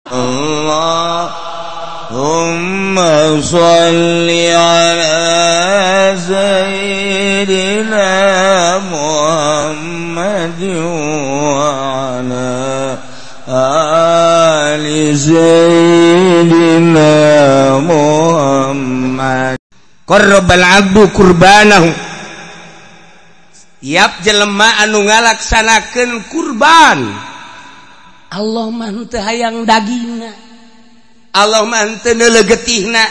Allahumma sholli ala sayyidina Muhammad wa ala ali sayyidina Muhammad. Qarrabal abdu qurbanahu. Tiap jelema anu ngalaksanakeun kurban, Allah mah teu hayang dagingna, Allah mah teu neuleuh getihna,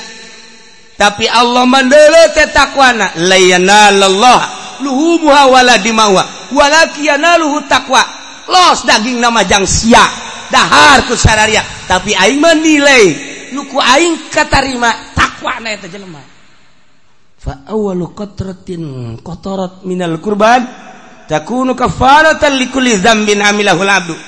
tapi Allah mah neuleuh teh takwana. La yanalallah luhumuha wala dimauha walakin yanaluhu taqwa. Los dagingna mah jang sia dahar ku sararia, tapi aing mah nilai nu ku aing katarima takwana eta jelema. Fa awwalu qatratin qatarat minal qurban takunu kafaratan likulli dzambin amilahul abdu.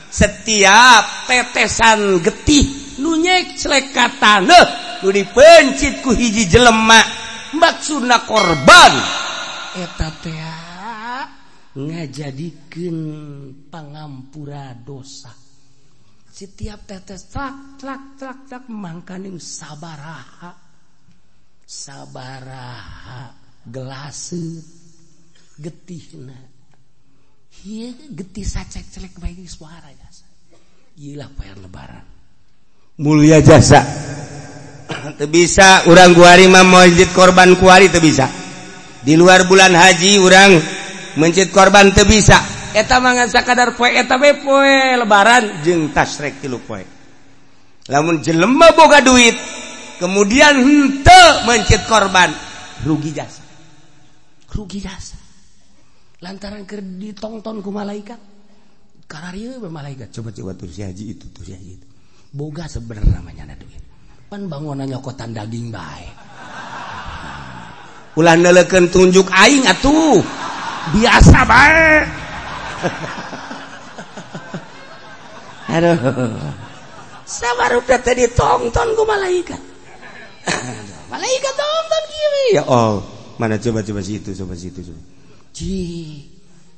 Setiap tetesan getih nu nyek celekatana nu dipencit ku hiji jelema maksudna korban eta teh ngajadikeun pangampura dosa. Setiap tetes trak mangkaning sabaraha gelaseut getihna. Ieu getih sacek celek bae suara jasa. Ieu lah poe lebaran. Mulia jasa. Teu bisa urang kuari mah masjid korban kuari teu bisa. Di luar bulan haji urang mencit korban teu bisa. Eta mah sakadar poe eta we poe lebaran jeung tasrek 3 poe. Lamun jelema boga duit kemudian henteu mencit korban, rugi jasa. Lantaran keur ditongton ku malaikat. Kararieu malaikat coba tuh si haji itu boga sebenarnya namanya duit, pan bangunan nyokotan daging bae. Ulah neuleukeun tunjuk aing atuh, biasa bae. Aduh, sabarupna teh ditongton ku malaikat. Malaikat tonton kieu ya. Oh, mana coba si itu. Ji,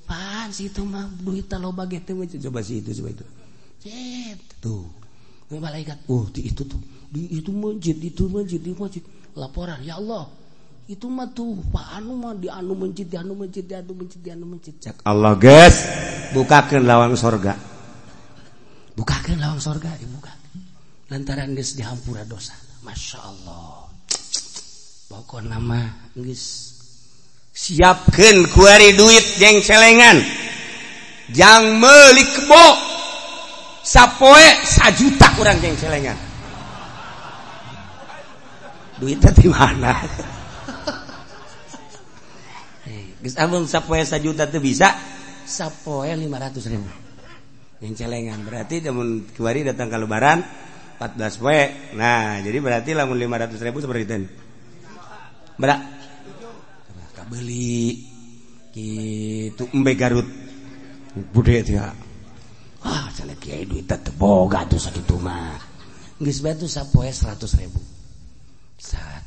pan situ mah duitna loba ge teh coba si itu. Cet, tuh. Malaikat, oh di itu tuh. Di itu masjid. Laporan, ya Allah. Itu mah tuh Pak anu mah di anu masjid. Cak Allah, guys. Bukakeun lawang sorga. Dibuka. Lantaran geus dihampura dosa. Masya Allah. Pokokna mah geus siapkeun kuari duit jeung celengan. Jang meuli kebo. Sapoe 1 juta urang jeung celengan. Duitnya di mana? Geus amun sapoe 1 juta teu bisa, sapoe 500.000. Jeung celengan berarti mun kuari datang ka lebaran 14 poe. Nah, jadi berarti lamun 500.000 seperti itu. Berak. Kabeli kitu embe Garut. Bude teh. Ah, cenah kieu duit teh boga tuh sakitu mah. Geus bae tuh sapoe 100.000. 100.000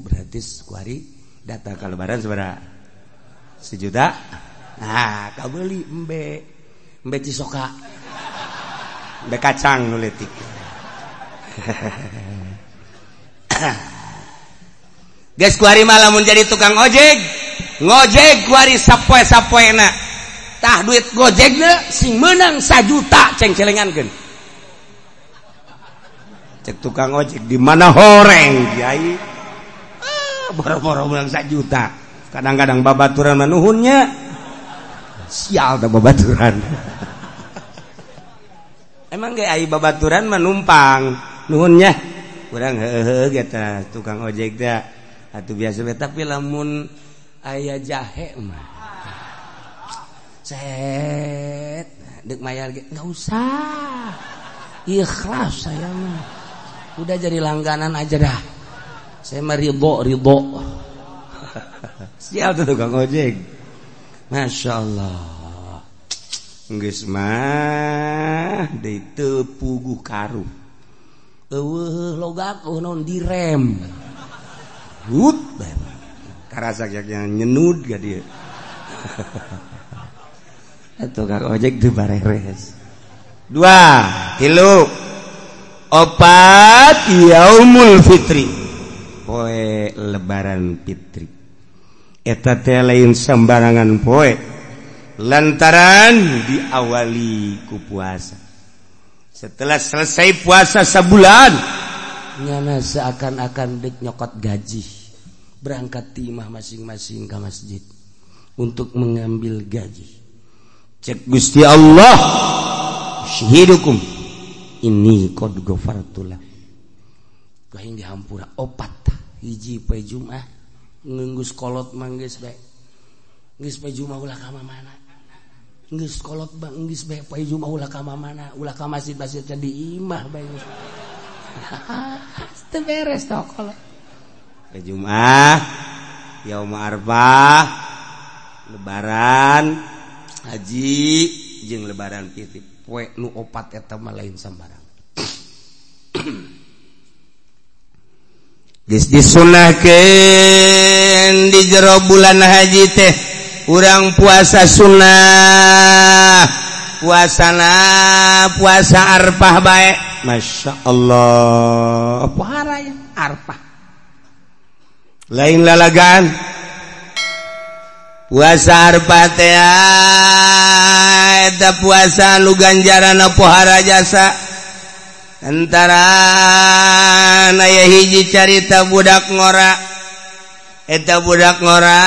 berarti kuari datang ka lebaran sabaraha? 1 juta. Nah, kabeli embe cisoka. Embe kacang nu leutik. Guys, kuari mah lamun jadi tukang ojek, ngojek kuari sapoe-sapoena. Tah duit gojekna sing meunang 1 juta ceng celengankeun. Cek tukang ojek di mana horeng kiai. Boro-boro meunang 1 juta. Kadang-kadang babaturan mah nuhunnya. Sial da babaturan. Emang ge ai babaturan mah numpang. Nuhunnya urang heuheuh eta tukang ojek teh atuh biasa we, tapi lamun aya jahe mah cet deuk mayar ge enggak usah, ikhlas saya mah udah jadi langganan aja dah, saya mah ridho. Sial tuh tukang ojek, Masya Allah. Geus mah deui teu puguh karu. Eueuh logak naon direm. Hut bae. Karasa yang nyenud ka dieu. Tukang ojek teu bareres. 2, 3. opat yaumul fitri poe lebaran fitri eta teh lain sembarangan poe lantaran diawali ku puasa. Setelah selesai puasa sebulan nyana seakan-akan dek nyokot gaji berangkat timah masing-masing ke masjid untuk mengambil gaji. Cek Gusti Allah syahidukum ini qad ghafartulah gahing dihampura opat hiji poe Jumat ngeunggus kolot manggeus bae geus poe Jumat ulah ka mana geus kolot bang geus bae poe Jumat ulah ka mana ulah ka masjid-masjid di imah bae teu beres teh kolot poe Jumat yaum arfah lebaran haji jeung lebaran fitri poe nu opat eta mah lain sambarang geus disunahkeun di jero bulan haji teh urang puasa sunnah puasana puasa arfah bae Masya Allah pohara ya arfah lain lalagan puasa arfah teh eta puasa nu ganjarana pohara jasa antara aya hiji carita budak ngora eta budak ngora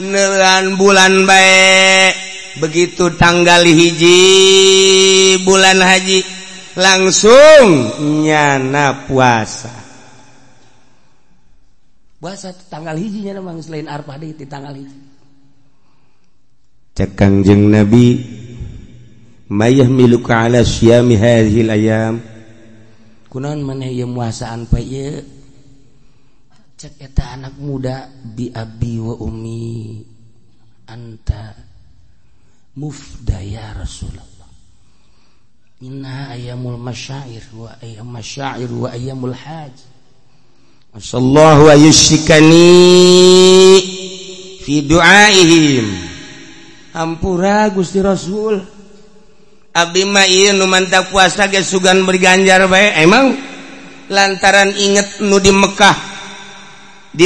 neulan bulan bae begitu tanggal hiji bulan haji langsung nyana puasa tanggal hiji nya mah selain arfah deui di tanggal hiji cek Kangjeng Nabi mayah miluka ala syami hadhil ayam kunaon maneh ieu muasaan poe ieu cek eta anak muda bi abi wa ummi anta mufda ya Rasulullah inna ayyamul masyair wa ayyamul hajj sallallahu ayyushikani fi du'aihim ampura Gusti Rasul abdi mah ieu nu mantap puasa ge sugan berganjar bae emang lantaran inget nu di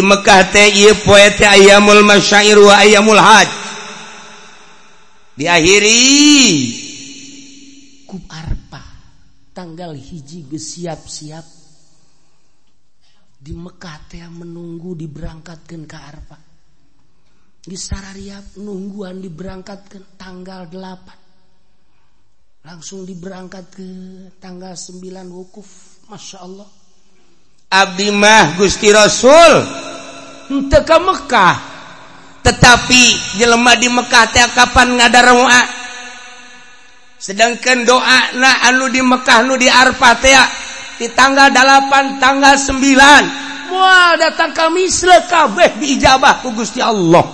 Mekah teh ieu poe teh ayyamul masyair wa ayyamul hajj diakhiri ku arfah tanggal hiji geus siap-siap di Mekah teh menunggu diberangkatkeun ka arfah geus sarariap nungguan diberangkatkeun tanggal 8 langsung diberangkat ke tanggal 9 wukuf. Masya Allah abdi mah Gusti Rasul henteu ka Mekah tetapi jelema di Mekah teh kapan ngadaroa sedangkan doa na anu di Mekah nu di Arfah teh di tanggal 8 tanggal 9 moal datang ka misle kabeh diijabah ku Gusti Allah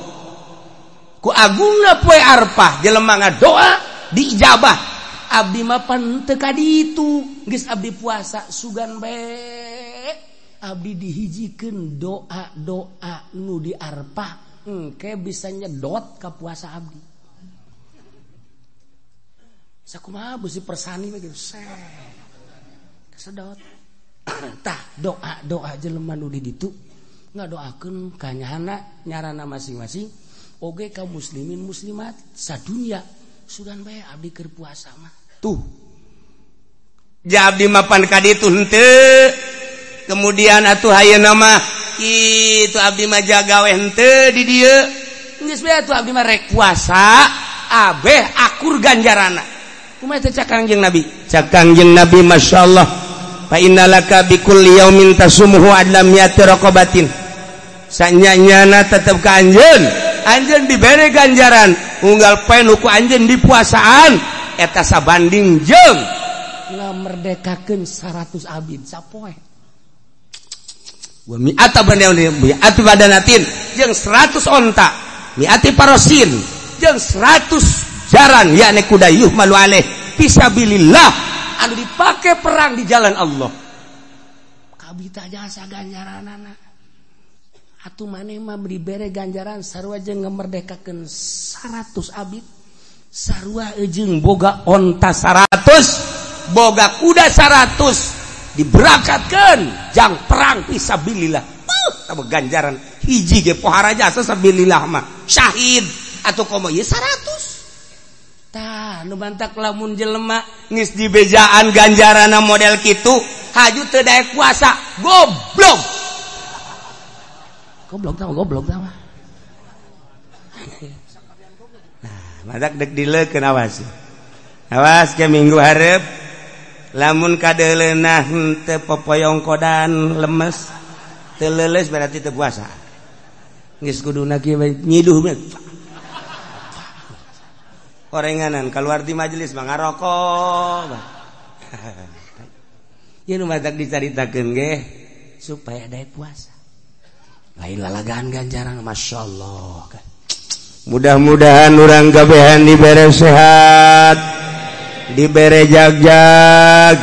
ku agungna poe Arfah jelema ngadoa diijabah abdi mah pan teu ka ditu geus abdi puasa sugan bae abdi dihijikeun doa-doa nu di Arfah engke bisa nyedot ka puasa abdi sakumaha beusi persani we gitu sedot tah doa-doa jelema nu di ditu ngadoakeun ka nyarana masing-masing oge ka muslimin muslimat sadunya sugan bae abdi keur puasa mah tuh ja abdi mapan ka ditu henteu kemudian atuh hayeuna mah kitu abdi mah jaga we henteu di dieu geus bae atuh abdi mah rek puasa abeh akur ganjarana kumaha teh cak Kangjeng Nabi masyaallah fa innalaka bi kulli yaumin tasumuhu adlam yati raqabatin sanyanyana tetep ka anjeun dibere ganjaran unggal poe nu ku anjeun di puasaan eta sabanding jeung ngamerdekakeun 100 abid sapoe wa mi'ata badanatin jeung 100 onta mi'ati parosin jeung 100 jaran yakni kuda yuhmalu alaih fisabilillah anu dipake perang di jalan Allah kabita jasa ganjaranana atuh maneh mah dibere ganjaran sarua jeung ngamerdekakeun 100 abid sarua jeung boga onta 100 boga kuda 100 diberangkatkan jang perang fisabilillah. Ganjaran hiji ge pohara jasa sabilillah mah syahid atau komo ye 100. Tah nu bantak lamun jelema geus dibejaan ganjarana model kitu haju teu daek puasa goblok. Goblok tah. Nah, madak dek dileukeun awas. Awas ke minggu hareup lamun kadeuleunah teu popoyong kodan lemes teu leuleus berarti teu puasa. Geus kuduna kieu nyiduh mah. Orenganan keluar di majelis mah ngarokok. Ieu nu matak dicaritakeun ge supaya daek puasa. Lain lalagaan ganjaran masyaallah. Mudah-mudahan urang kabehan dibere sehat, dibere jag-jag,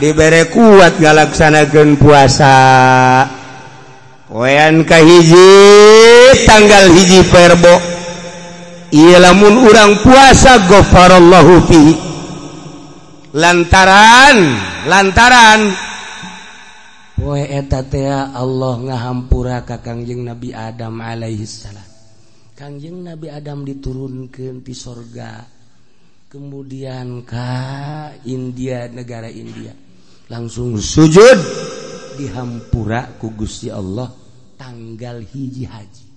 dibere kuat ngalaksanakeun puasa. Poean kahiji tanggal hiji Perbo ieu lamun urang puasa ghafarallahu fihi lantaran poe eta teh Allah ngahampura ka Kangjeng Nabi Adam alaihi salam. Kangjeng Nabi Adam diturunkeun ti sorga kemudian ka India, negara India langsung sujud dihampura ku Gusti Allah tanggal hiji haji.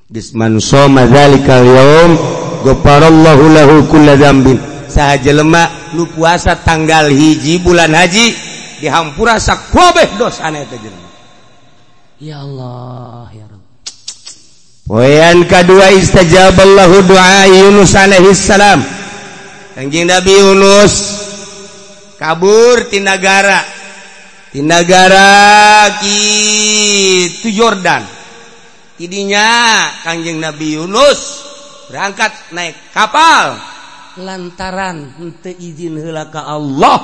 Disman soma dzalikal yaum ghafarallahu lahu kulla dzambin. Saha jelema nu puasa tanggal hiji bulan haji dihampura sakabeh dosana eta jelema. Ya Allah ya Rabb. Poean kadua istajaballahu du'a Yunus alaihi salam. Kangjeng Nabi Yunus kabur ti nagara kitu Yordan. Tidinya Kangjeng Nabi Yunus berangkat naik kapal lantaran henteu izin heula ka Allah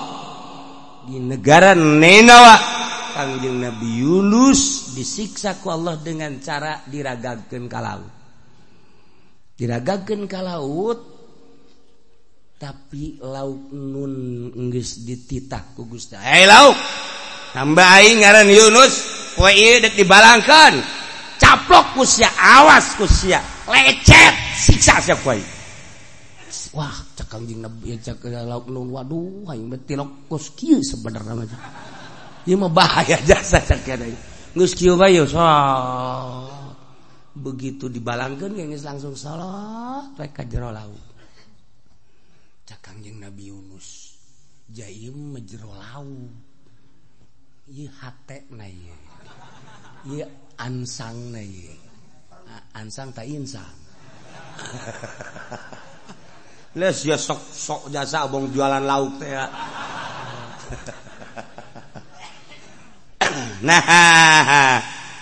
di negara Ninawa. Kangjeng Nabi Yunus disiksa ku Allah dengan cara diragagkeun ka laut. Diragagkeun ka laut tapi lauk nun geus dititah ku Gusti. Hei lauk, tambah aing ngaran Yunus, poe ieu dek dibalangkeun. Caplok ku sia, awas ku sia, lecet, siksa sia poe. Wah, cek Kangjeng Nabi cek lauk nun, waduh, aing betilok kos kieu sebenarnya mah. Ieu mah bahaya jasa cek kana. Geus kieu bae begitu dibalangkeun geus langsung salat we ka jero laut. Cak Kangjeng Nabi Yunus jaim jero laut. Ieu hatena ieu. Ieu ansangna ieu. Ansang ta insang. Les ya sok jasa abong jualan lauk teh ya. Nah,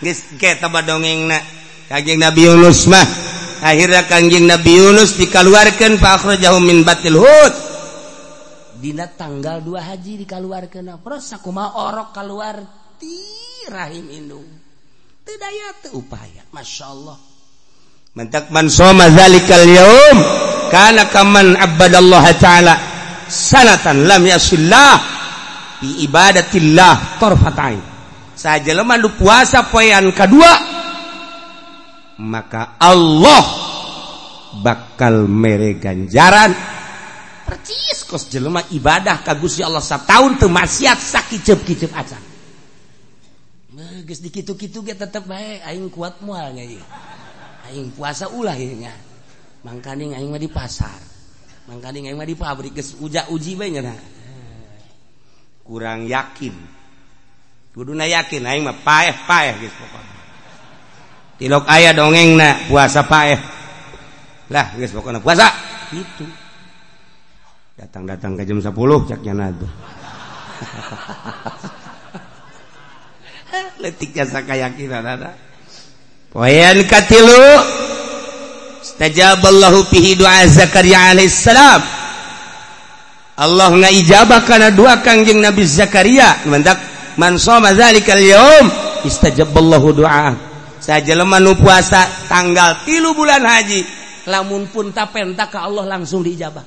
geus kita badongengna Kangjeng Nabi Yunus mah akhirnya Kangjeng Nabi Yunus dikaluarkeun fa akhrajahu min batil hud dina tanggal 2 haji dikaluarkeun terus sakumaha orok kaluar ti rahim indung teu daya teu upaya masyaallah mantak man soma zalikal yaum kana kaman abadallaha taala sanatan lam yasillah bi ibadatillah tarfatain. Sajelema nu puasa poean kadua maka Allah bakal mere ganjaran percis kos jelema ibadah ka Gusti Allah sataun teu maksiat sakicep-kicep acan. Geus dikitu-kitu ge tetep bae aing kuat moal nya ieu. Aing puasa ulah ieu nya. Mangkaning aing mah di pasar. Mangkaning aing mah di pabrik geus uji bae nya. Kurang yakin. Kuduna yakin aing mah paeh geus pokona. Tilok aya dongengna puasa paeh. Lah geus pokona puasa gitu. Datang ke jam 10 caknya nadu. Letik jasa kayakinan ada. Poean katilu istajaballahu fihi du'a Zakaria alaihi salam. Allah ngaijabah kana doa Kangjeng Nabi Zakaria mendak man shoma dzalikal yaum istajaballahu du'a. Sajelema nu puasa tanggal 3 bulan haji lamun pun tapenta ka Allah langsung diijabah.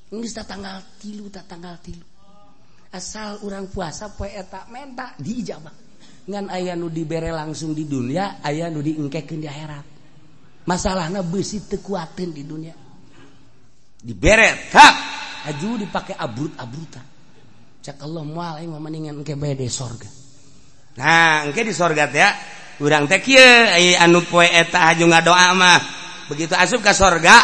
geus tanggal 3 asal urang puasa poe eta menta diijabah ngan aya nu dibere langsung di dunia aya nu diengkekeun di akhirat masalahna beusi teu kuateun di dunia dibere tak aju dipake abrut-abrutan cak Allah moal aing mah mendingan engke bae di sorga nah engke di sorga teh ya urang teh kieu anu poe eta aju ngadoa mah begitu asup ka sorga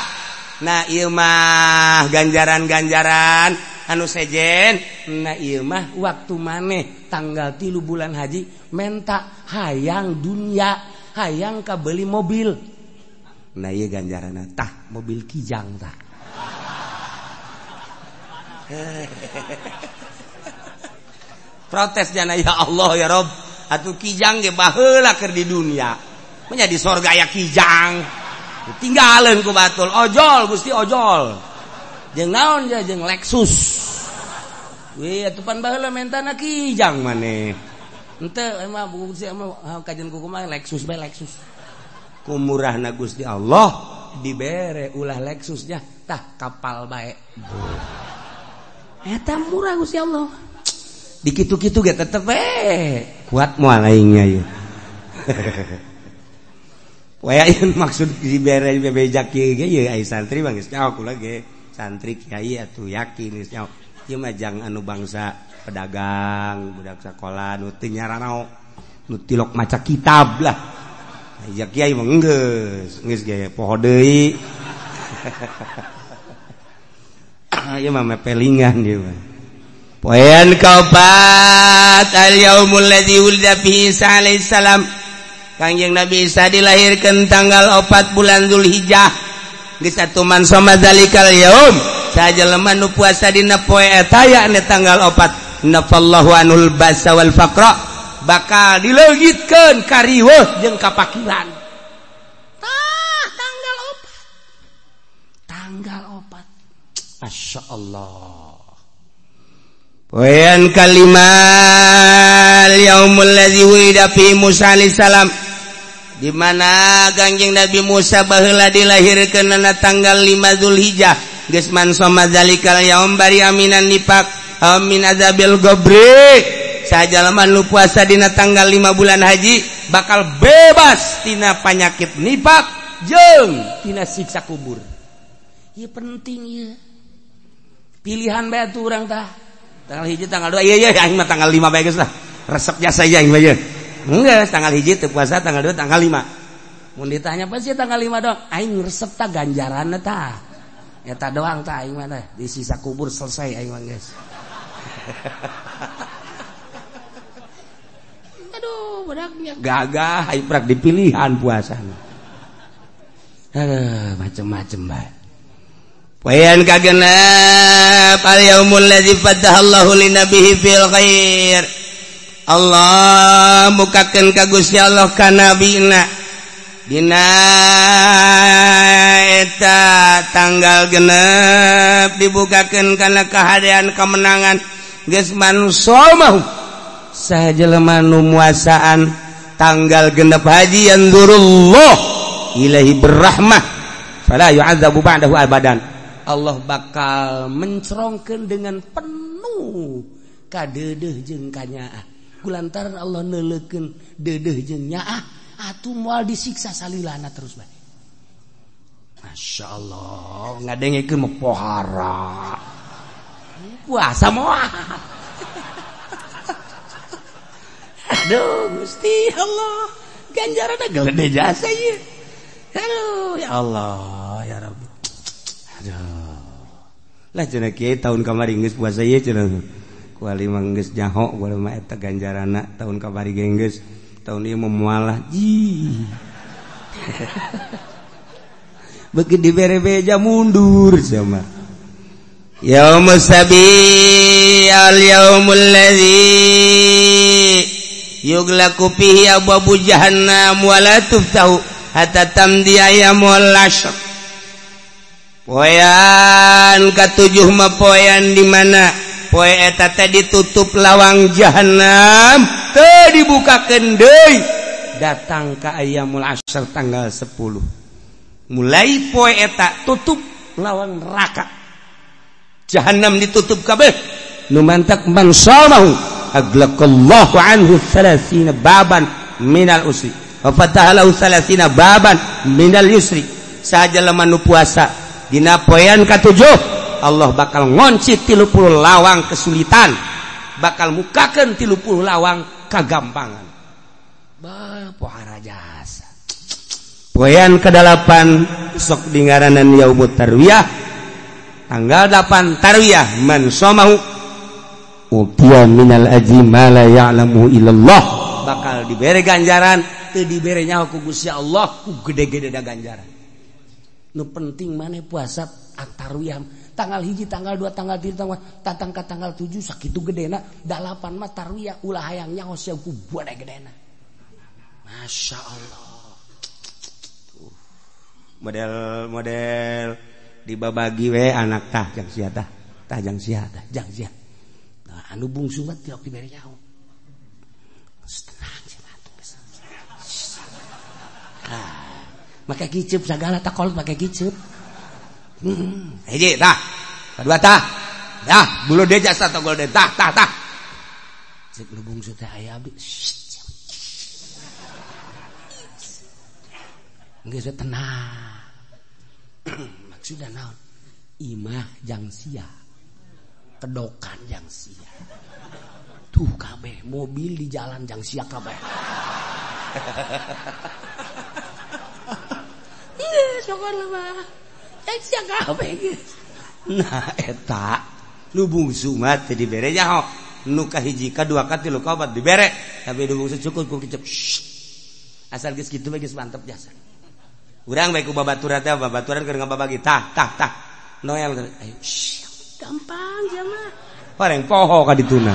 nah ieu mah ganjaran-ganjaran anu sejen nah ieu mah waktu maneh tanggal 3 bulan haji menta hayang dunia hayang ka beuli mobil nah ieu ganjaranna tah mobil kijang tah protes jana ya Allah ya Rob atuh kijang ge baheula keur di dunia nya di sorga aya kijang tinggalin ku batul ojol Gusti ojol jeung naon ja jeung Lexus we atupan baheula mentana kijang maneh henteu emang Gusti emang kajen kumaha Lexus bae Lexus kumurahna Gusti Allah dibere ulah Lexusnya tah kapal bae eta murah Gusti Allah dikitu-kitu ge tetep kuat moal aingnya ieu we ayeun maksud dibere bebejak kieu ge ye ai santri mah geus nyaho kula ge santri kiai atuh yakin geus nyaho ieu mah jang anu bangsa pedagang budak sakola nu teu nyaranaok nu tilok maca kitab lah aya kiai mah geus ge poho deui ieu mah mepelingan ieu mah poean kaopat al yaumul ladzi wulida fihi Isa alaihi salam Kangjeng Nabi Isa dilahirkan tanggal 4 bulan Zulhijjah geus atuman soma zalikal yaum sajelema nu puasa dina poe eta yakni tanggal 4 nafallahu anul basa wal faqra bakal dileugitkeun ka riweuh jeung kapakiran tah tanggal 4 masyaallah poean kalimal yaumul ladzi wulida fi Musa alaihi salam di mana Kangjeng Nabi Musa baheula dilahirkeun na tanggal 5 Zulhijjah geus mansoma zalikal yaum bari aminan nifaq amin azabil gobri sajalema nu puasa dina tanggal 5 bulan haji bakal bebas tina panyakit nifaq jeung tina siksa kubur ieu penting ieu pilihan bae atuh urang tah tanggal 1 tanggal 2 iya aing mah tanggal 5 bae geus lah resep jasa aing mah ieu enggak tanggal 1 teu puasa tanggal 2 tanggal 5 mun ditanya apa sih tanggal 5 doang aing resep tah ganjaranna tah eta doang tah aing mah teh di sisa kubur selesai aing mah geus aduh budaknya gagah aing prak dipilihan puasana aduh macem-macem bae poean kagenep al yaumul ladzi fatahallahu linabihi fil khair Allah mukakeun ka Gusti Allah ka nabina dina eta tanggal genep dibukakeun kana kahadean kemenangan geus mansomahu sajelema nu muasaan tanggal genep haji yanzurullah ilaihi berrahmah fala yu'adzabu ba'dahu abadan Allah bakal mencerongkeun dengan penuh ka deudeuh jeung ka nyaah kulantaran Allah neuleukeun deudeuh jeung nyaah atuh moal disiksa salilana terus bae masyaallah ngadengekeun mah pohara puasa moal aduh Gusti Allah ganjaranna gede jasa ieu aduh ya Allah ya Rabbi aduh lah cenah kieu tahun kamari geus puasa ieu cenah kuali mah geus nyaho kuali mah eta ganjaranna tahun kamari geus tahun ieu moal beuki dibere beja mundur sama yaumus sabi al yaumul ladzi yughlaqu fihi abwabu jahannam wa la tuftahu hatta tamdi ayyamul ashr poean katujuh mah poean di mana poe eta teh ditutup lawang jahanam teu dibukakeun deui datang ka ayyamul ashr tanggal 10 mulai poe eta tutup lawang neraka Jahannam ditutup kabeh. Nu mantak man shamahu aglaqallahu anhu 30 baban minal usri wa fataha lahu 30 baban minal yusri. Saja lemah nu puasa dina poean katujuh Allah bakal ngonci 30 lawang kesulitan, bakal mukakeun 30 lawang kagampangan. Pohara jasa. Poean ke-8 sok dingaranan yaumut tarwiyah. Tanggal 8 tarwiyah man shamahu utiya minal ajri ma la ya'lamu illallah, bakal dibere ganjaran teu dibere nyaho ku Gusti Allah ku gede-gede da ganjaran. Nu penting maneh puasa tarwiyah tanggal 1, tanggal 2, tanggal 3, tanggal 7 sakitu gedena. 8 mah tarwiyah ulah hayang nyaho sia ku buade gedena. Masya Allah. Model dibabagi we anak tah jang sia tah jang sia nah, anu bungsu mah tiok dibere nyaho. Tenang sia mah. Make gicep sagala tah kolot make gicep. Hiji tah, kedua tah. Dah, bulu deja satu gol de tah. Cek lu bungsu teh aya abdi. Geus tenang. Maksudna naon? Imah jang sia. Kedokan jang sia. Tuh kabeh mobil di jalan jang sia kabeh. Sokon mah. Jang sia kabeh geus. Nah eta nu bungsu mah teu dibere nyaho. Nu kahiji kadua katilu kaopat dibere, tapi nu bungsu cukup ku kicep. Asal geus kitu we geus mantep jasa. Urang bae ku babaturan teh babaturan keur ngababagi tah. Noel ayo gampang ya mah. Pareng poho ka dituna.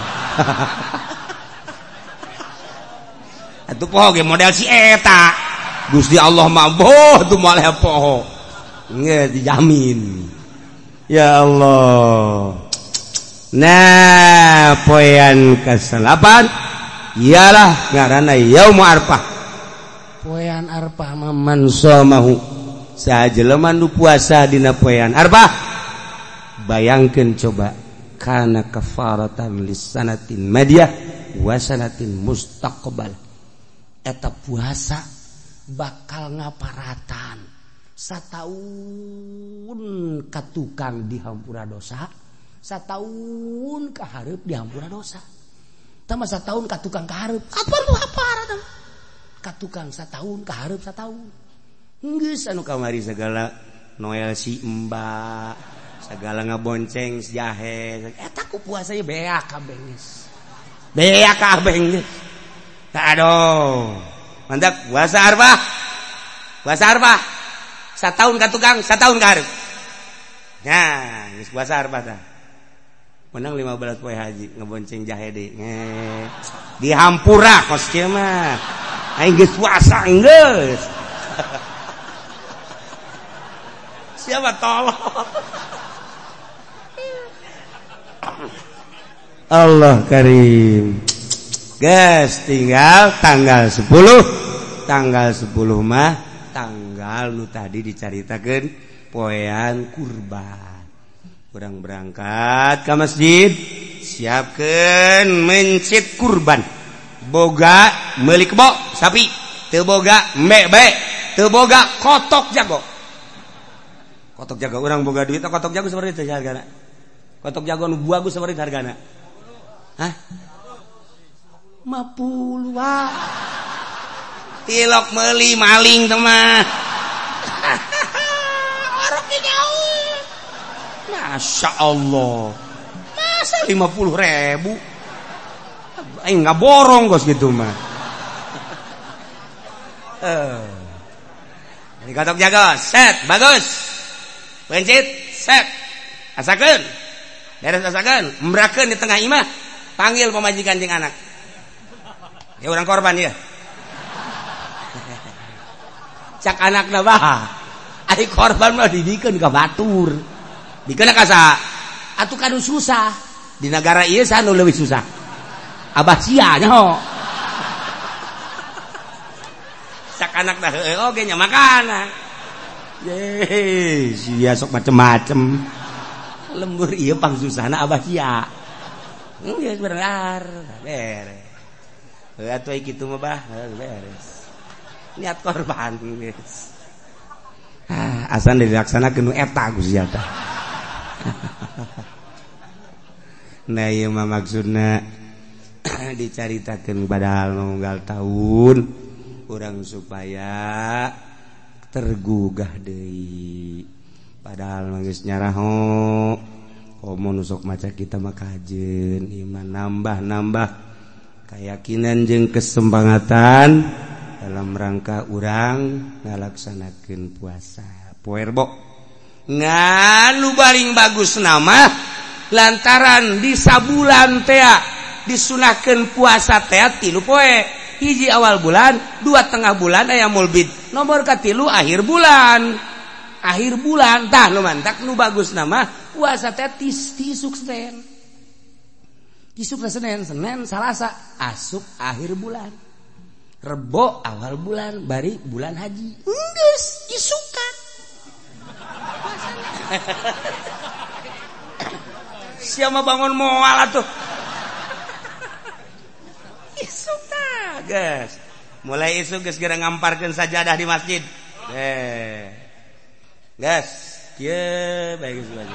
Atuh poho ge model si eta. Gusti Allah mah boh tuh maleh poho. Ngeus dijamin. Ya Allah. Nah, poean ke-8 ialah ngaranna Yaumul Arfah. Poean Arfah mah man shamahu sajelema nu puasa dina poean Arfah. Bayangkeun coba kana kafaratan lisanatin madiyah wa sanatin mustaqbal. Eta puasa bakal ngaparatan sataun ka tukang dihampura dosa, sataun ka hareup dihampura dosa. Tama sataun ka tukang ka hareup, apar nu haparatan? Ka tukang sataun ka hareup sataun. Geus anu kamari sagala Noel si Mbak, sagala ngabonceng si Jahe. Eta ku puasa ye beak kabeh geus. Beak kabeh geus. Aduh. Mantap puasa Arfah. Puasa Arfah. Sataun ka tukang, sataun ka hareup. Nah, geus puasa Arfah tah. Menang 15 poe haji ngebonceng Jahe deui. Dihampura kos kieu mah. Aing geus puasa geus. Siapa tolong? Allah Karim. Guys, tinggal tanggal 10. Tanggal 10 mah tanggal nu tadi dicaritakeun poean kurban. Urang berangkat ke masjid, siapkeun mencit kurban. Boga meuli kebo sapi, teu boga mbe, teu boga kotok jago. Kotok jago urang boga duit kotok jago sabaraha teh hargana? Kotok jago nu bagus sabaraha hargana? Hah? 50 wae. Tilok meuli maling teh mah. Orok jauh. Masya Allah. Masa 50.000? Aing enggak borong gos gitu mah. Ini kotok jago, set, bagus. Pencit, set. Asakeun. Beres asakeun, embrakeun di tengah imah. Panggil pemajikan jeung anak. Ya orang korban ya. Cak anakna baha. Ari korban mah didikeun ka batur. Dikeun ka sa? Atuh kanu susah. Di negara ieu sanu leuwih susah. Abah sia nyaho. Cak anakna heueuh oge nya makanan. Ye, sia sok macem-macem. lembur ieu pangsusahna abah sia. Geus bener beres. Atuh kitu mah bah beres. Niat korban geus. Asan dilaksanakeun nu eta Gusti tah. Nah ieu mah maksudna dicaritakeun padahal unggal tahun urang supaya tergugah deui. Padahal manggeus nyaraho komo nu sok maca kita mah kajeun iman nambah keyakinan jeung kesempangatan dalam rangka urang ngalaksanakeun puasa poe Rebo. Nganu baring bagus nama lantaran di sabulan teh disunahkeun puasa teh 3 poe. Hiji awal bulan, 2 tengah bulan aya mulbid. Nomor katilu akhir bulan. Akhir bulan tah nu mantak nu bagus nama puasa teh tisuk Senin. Tisuk Senin, Salasa asup akhir bulan. Rebo awal bulan, bari bulan haji. Geus isukan. Siapa bangun moal atuh. Isuk tah, geus. Mulai isuk geus geura ngamparkeun sajadah di masjid. Gas, kieu bae geus bae.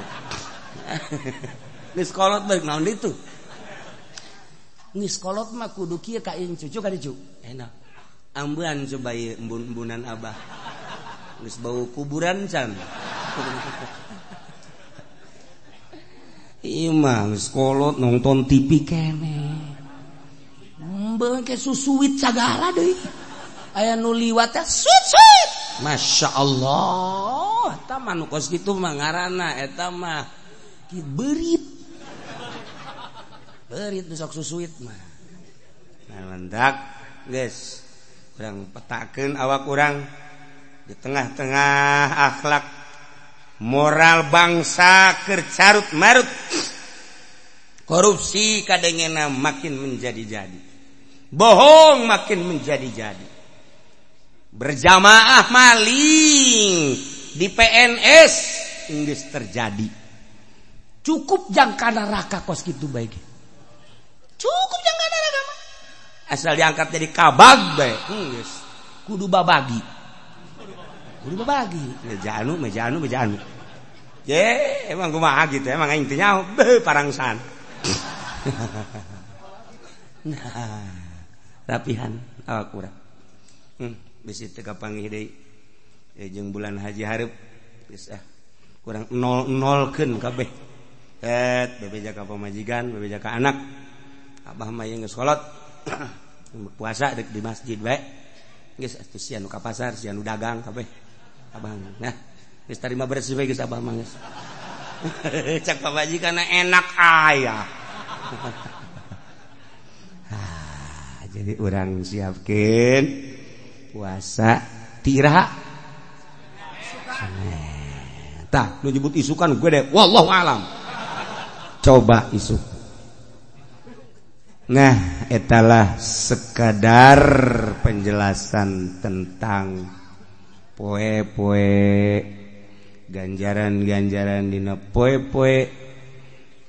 Geus kolot bae naon ditu? Geus kolot mah kudu kieu ka ing cucu ka dicu. Enak. Ambean coba ieu embun-embunan abah. Geus bau kuburan can. Ieu mah geus kolot nonton TV keneh. Mbeuh ke susuwit sagala deui. Aya nu liwat teh suit. Masya Allah. Eta mah nu kos kitu mah ngaranna eta mah berit. Berit besok susuit mah. Nah, mendak geus urang petakeun awak urang di tengah-tengah akhlak moral bangsa keur carut marut. Korupsi kadengena makin menjadi-jadi. Bohong makin menjadi-jadi. Berjamaah maling di PNS geus terjadi. Cukup jangka neraka kos kitu bae. Cukup jangka neraka mah. Asal diangkat jadi kabag bae. Geus kudu babagi. Kudu babagi. Meja anu. Ye, emang kumaha gitu, emang aing teh nyaho parangsan. Nah, rapihan awak urang. Bisi teu kapanggih deui. Jeung bulan haji hareup geus kurang nol-nolkeun kabeh. Bebeja ka pamajikan, bebeja ka anak. Abah mah geus kolot. Puasa deuk di masjid bae. Geus atuh sia nu ka pasar, sia nu dagang kabeh. Abah. Nah, geus tarima bersih bae geus abah mah geus. Cak pamajikanna enak aya. Jadi urang siapkeun puasa tira. Tah, nu nyebut isukan gue deh. Wallahu alam. Coba isuk. Nah, etalah sekadar penjelasan tentang poe-poe ganjaran-ganjaran dina poe-poe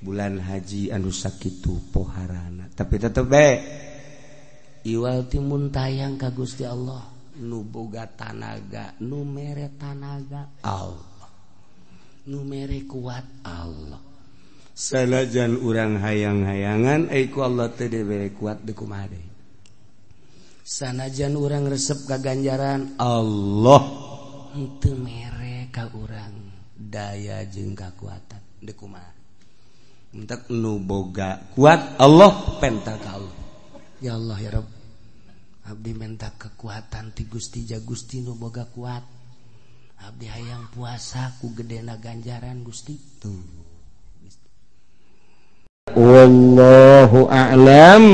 bulan haji anu sakitu poharana. Tapi tetep bae iwal timun tayang ka Gusti Allah nu boga tanaga, nu mere tanaga Allah, nu mere kuat Allah. Sanajan urang hayang-hayangan ku Allah teu dibere kuat deuk kumaha deui. Sanajan urang resep ka ganjaran Allah henteu mere ka urang daya jeung kakuatan deuk kumaha. Mentek nu boga kuat Allah pental ka Allah. Ya Allah ya Rabb, abdi minta kekuatan ti Gusti ja Gusti nu boga kuat. Abdi hayang puasa ku gedena ganjaran Gusti. Tuh. Wallahu a'lam.